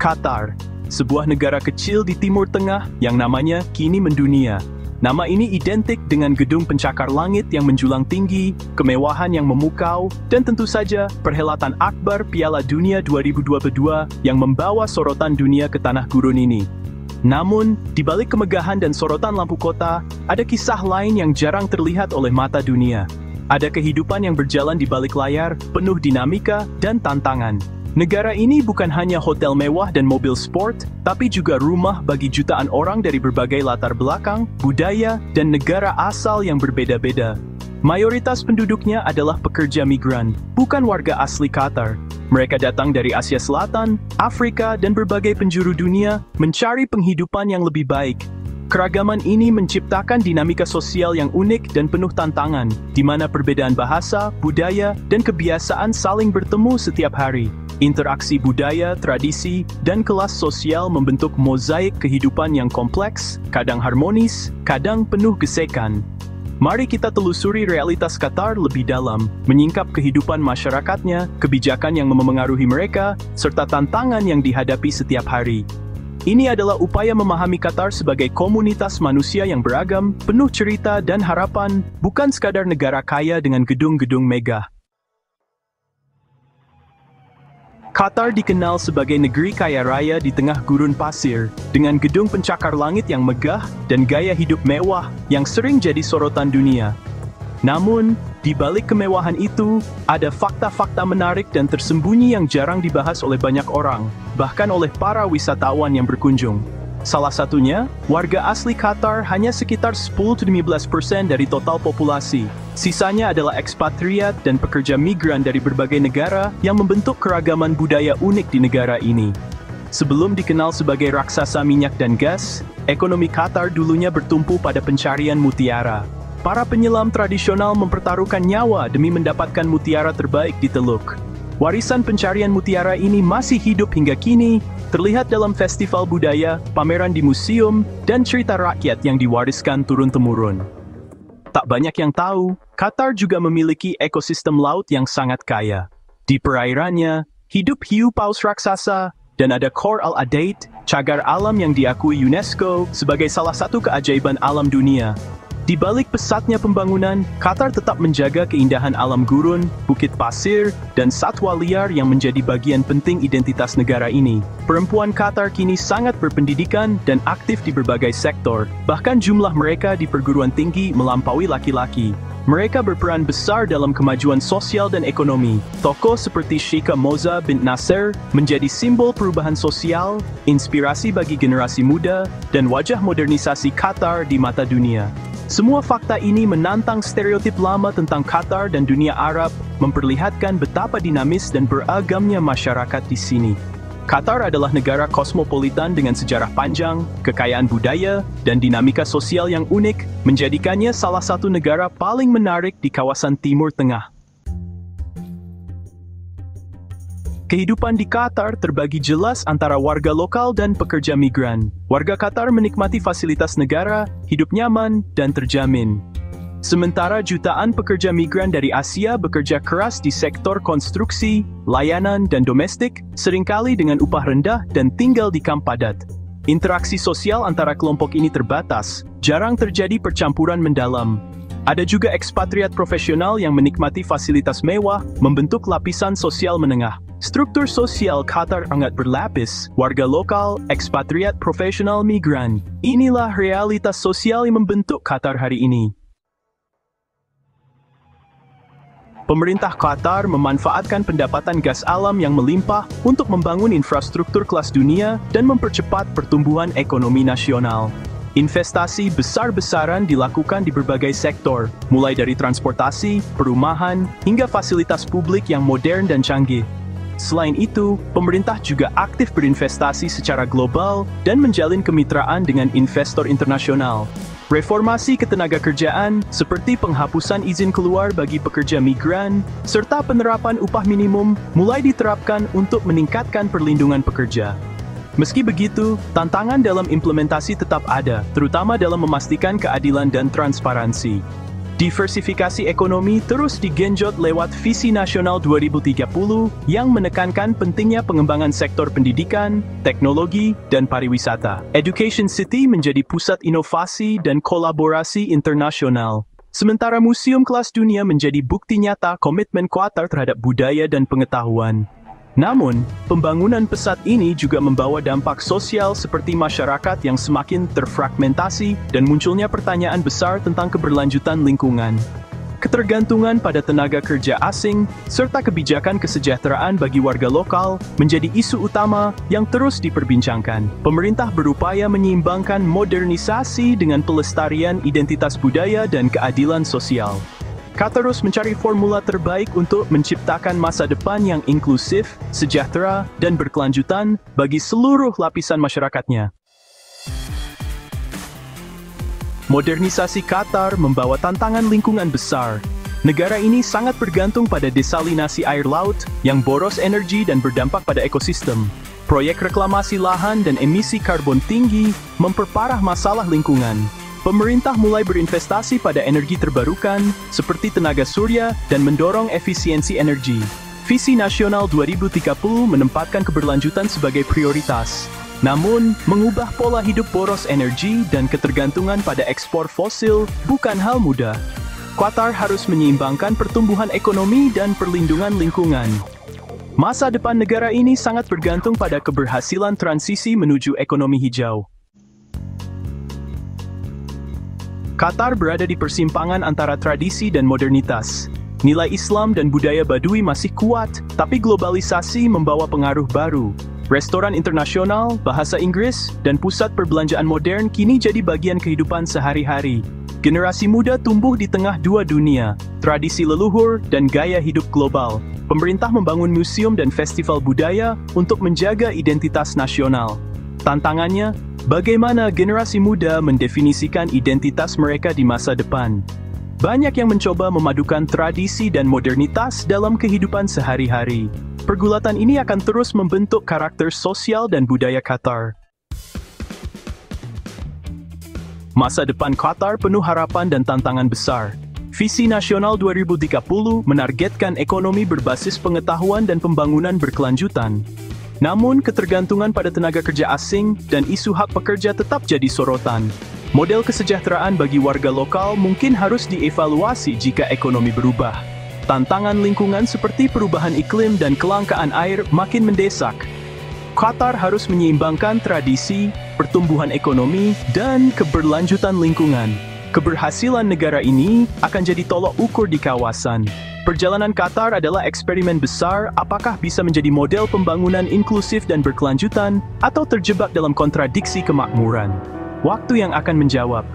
Qatar, sebuah negara kecil di Timur Tengah yang namanya kini mendunia. Nama ini identik dengan gedung pencakar langit yang menjulang tinggi, kemewahan yang memukau, dan tentu saja perhelatan akbar Piala Dunia 2022 yang membawa sorotan dunia ke tanah gurun ini. Namun, di balik kemegahan dan sorotan lampu kota, ada kisah lain yang jarang terlihat oleh mata dunia. Ada kehidupan yang berjalan di balik layar, penuh dinamika dan tantangan. Negara ini bukan hanya hotel mewah dan mobil sport, tapi juga rumah bagi jutaan orang dari berbagai latar belakang, budaya, dan negara asal yang berbeda-beda. Mayoritas penduduknya adalah pekerja migran, bukan warga asli Qatar. Mereka datang dari Asia Selatan, Afrika, dan berbagai penjuru dunia mencari penghidupan yang lebih baik. Keragaman ini menciptakan dinamika sosial yang unik dan penuh tantangan, di mana perbedaan bahasa, budaya, dan kebiasaan saling bertemu setiap hari. Interaksi budaya, tradisi, dan kelas sosial membentuk mozaik kehidupan yang kompleks, kadang harmonis, kadang penuh gesekan. Mari kita telusuri realitas Qatar lebih dalam, menyingkap kehidupan masyarakatnya, kebijakan yang memengaruhi mereka, serta tantangan yang dihadapi setiap hari. Ini adalah upaya memahami Qatar sebagai komunitas manusia yang beragam, penuh cerita dan harapan, bukan sekadar negara kaya dengan gedung-gedung megah. Qatar dikenal sebagai negeri kaya raya di tengah gurun pasir, dengan gedung pencakar langit yang megah dan gaya hidup mewah yang sering jadi sorotan dunia. Namun, di balik kemewahan itu, ada fakta-fakta menarik dan tersembunyi yang jarang dibahas oleh banyak orang, bahkan oleh para wisatawan yang berkunjung. Salah satunya, warga asli Qatar hanya sekitar 10-15% dari total populasi. Sisanya adalah ekspatriat dan pekerja migran dari berbagai negara yang membentuk keragaman budaya unik di negara ini. Sebelum dikenal sebagai raksasa minyak dan gas, ekonomi Qatar dulunya bertumpu pada pencarian mutiara. Para penyelam tradisional mempertaruhkan nyawa demi mendapatkan mutiara terbaik di Teluk. Warisan pencarian mutiara ini masih hidup hingga kini, terlihat dalam festival budaya, pameran di museum, dan cerita rakyat yang diwariskan turun-temurun. Tak banyak yang tahu, Qatar juga memiliki ekosistem laut yang sangat kaya. Di perairannya, hidup hiu paus raksasa, dan ada Coral Adaite, cagar alam yang diakui UNESCO sebagai salah satu keajaiban alam dunia. Di balik pesatnya pembangunan, Qatar tetap menjaga keindahan alam gurun, bukit pasir, dan satwa liar yang menjadi bagian penting identitas negara ini. Perempuan Qatar kini sangat berpendidikan dan aktif di berbagai sektor, bahkan jumlah mereka di perguruan tinggi melampaui laki-laki. Mereka berperan besar dalam kemajuan sosial dan ekonomi. Tokoh seperti Sheikha Moza bint Nasser menjadi simbol perubahan sosial, inspirasi bagi generasi muda, dan wajah modernisasi Qatar di mata dunia. Semua fakta ini menantang stereotip lama tentang Qatar dan dunia Arab, memperlihatkan betapa dinamis dan beragamnya masyarakat di sini. Qatar adalah negara kosmopolitan dengan sejarah panjang, kekayaan budaya, dan dinamika sosial yang unik, menjadikannya salah satu negara paling menarik di kawasan Timur Tengah. Kehidupan di Qatar terbagi jelas antara warga lokal dan pekerja migran. Warga Qatar menikmati fasilitas negara, hidup nyaman, dan terjamin. Sementara jutaan pekerja migran dari Asia bekerja keras di sektor konstruksi, layanan, dan domestik, seringkali dengan upah rendah dan tinggal di kamp padat. Interaksi sosial antara kelompok ini terbatas, jarang terjadi percampuran mendalam. Ada juga ekspatriat profesional yang menikmati fasilitas mewah, membentuk lapisan sosial menengah. Struktur sosial Qatar sangat berlapis, warga lokal, ekspatriat profesional migran. Inilah realitas sosial yang membentuk Qatar hari ini. Pemerintah Qatar memanfaatkan pendapatan gas alam yang melimpah untuk membangun infrastruktur kelas dunia dan mempercepat pertumbuhan ekonomi nasional. Investasi besar-besaran dilakukan di berbagai sektor, mulai dari transportasi, perumahan, hingga fasilitas publik yang modern dan canggih. Selain itu, pemerintah juga aktif berinvestasi secara global dan menjalin kemitraan dengan investor internasional. Reformasi ketenagakerjaan, seperti penghapusan izin keluar bagi pekerja migran, serta penerapan upah minimum, mulai diterapkan untuk meningkatkan perlindungan pekerja. Meski begitu, tantangan dalam implementasi tetap ada, terutama dalam memastikan keadilan dan transparansi. Diversifikasi ekonomi terus digenjot lewat Visi Nasional 2030 yang menekankan pentingnya pengembangan sektor pendidikan, teknologi, dan pariwisata. Education City menjadi pusat inovasi dan kolaborasi internasional. Sementara Museum Kelas Dunia menjadi bukti nyata komitmen Qatar terhadap budaya dan pengetahuan. Namun, pembangunan pesat ini juga membawa dampak sosial seperti masyarakat yang semakin terfragmentasi dan munculnya pertanyaan besar tentang keberlanjutan lingkungan. Ketergantungan pada tenaga kerja asing, serta kebijakan kesejahteraan bagi warga lokal menjadi isu utama yang terus diperbincangkan. Pemerintah berupaya menyeimbangkan modernisasi dengan pelestarian identitas budaya dan keadilan sosial. Qatar terus mencari formula terbaik untuk menciptakan masa depan yang inklusif, sejahtera, dan berkelanjutan bagi seluruh lapisan masyarakatnya. Modernisasi Qatar membawa tantangan lingkungan besar. Negara ini sangat bergantung pada desalinasi air laut yang boros energi dan berdampak pada ekosistem. Proyek reklamasi lahan dan emisi karbon tinggi memperparah masalah lingkungan. Pemerintah mulai berinvestasi pada energi terbarukan, seperti tenaga surya, dan mendorong efisiensi energi. Visi Nasional 2030 menempatkan keberlanjutan sebagai prioritas. Namun, mengubah pola hidup boros energi dan ketergantungan pada ekspor fosil bukan hal mudah. Qatar harus menyeimbangkan pertumbuhan ekonomi dan perlindungan lingkungan. Masa depan negara ini sangat bergantung pada keberhasilan transisi menuju ekonomi hijau. Qatar berada di persimpangan antara tradisi dan modernitas. Nilai Islam dan budaya Badui masih kuat, tapi globalisasi membawa pengaruh baru. Restoran internasional, bahasa Inggris, dan pusat perbelanjaan modern kini jadi bagian kehidupan sehari-hari. Generasi muda tumbuh di tengah dua dunia, tradisi leluhur dan gaya hidup global. Pemerintah membangun museum dan festival budaya untuk menjaga identitas nasional. Tantangannya, bagaimana generasi muda mendefinisikan identitas mereka di masa depan? Banyak yang mencoba memadukan tradisi dan modernitas dalam kehidupan sehari-hari. Pergulatan ini akan terus membentuk karakter sosial dan budaya Qatar. Masa depan Qatar penuh harapan dan tantangan besar. Visi Nasional 2030 menargetkan ekonomi berbasis pengetahuan dan pembangunan berkelanjutan. Namun, ketergantungan pada tenaga kerja asing dan isu hak pekerja tetap jadi sorotan. Model kesejahteraan bagi warga lokal mungkin harus dievaluasi jika ekonomi berubah. Tantangan lingkungan seperti perubahan iklim dan kelangkaan air makin mendesak. Qatar harus menyeimbangkan tradisi, pertumbuhan ekonomi, dan keberlanjutan lingkungan. Keberhasilan negara ini akan jadi tolok ukur di kawasan. Perjalanan Qatar adalah eksperimen besar apakah bisa menjadi model pembangunan inklusif dan berkelanjutan, atau terjebak dalam kontradiksi kemakmuran. Waktu yang akan menjawab.